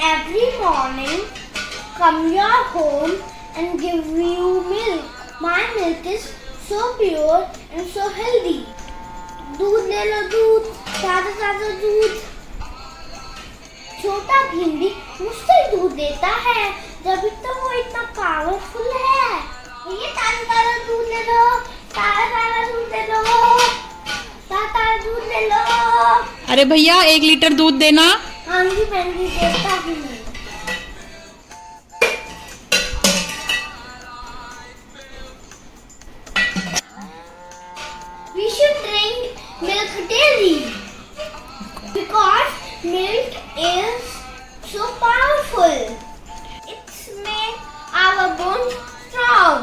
every morning come your home and give you milk. My milk is so pure and so healthy. दूध ले लो, दूध, ताजा ताजा दूध। छोटा भीम भी मुझसे दूध देता है, जब तो वो इतना पावरफुल है। ये ताजा ताजा दूध ले लो, ताजा ताजा दूध ले लो, ताजा ताजा दूध ले लो। अरे भैया 1 लीटर दूध देना। हाँ जी मैं भी देता हूँ। We should drink milk daily because milk is so powerful. It's make our bones strong.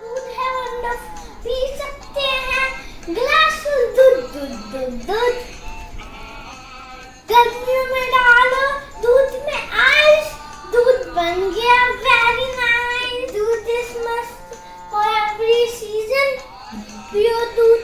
दूध है वंडरफुल, पी सकते हैं गिलास दूध दूध दूध दूध। गर्मियों में डालो दूध में आइस, दूध बन गया very nice. दूध is must for every season. Pure दूध